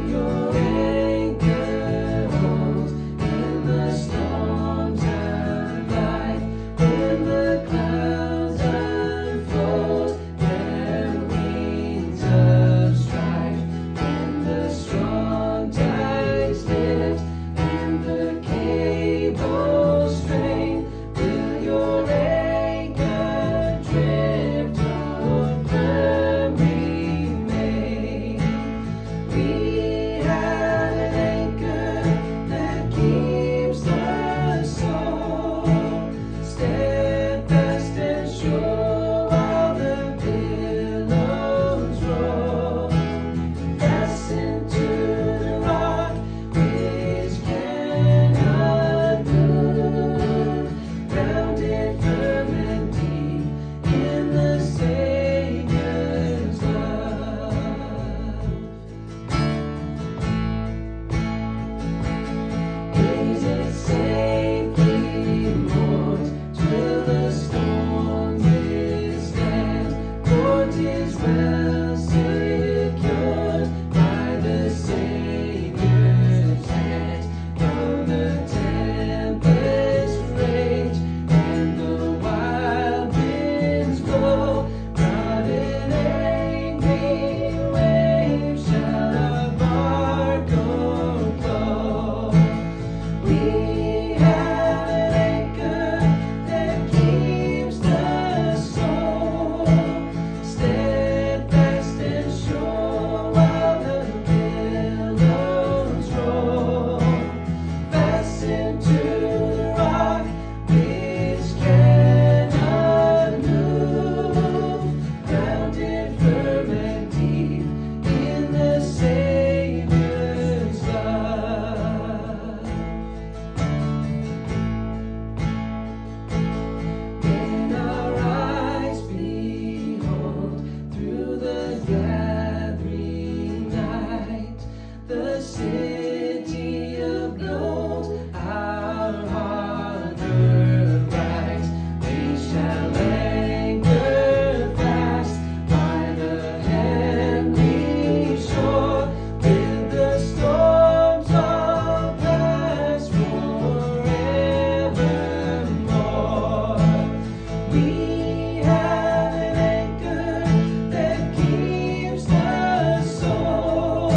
your anchor hold in the storms of life, when the clouds unfold their wings of strife, when the strong tides lift and the cables strain, will your anchor drift or firm remain? We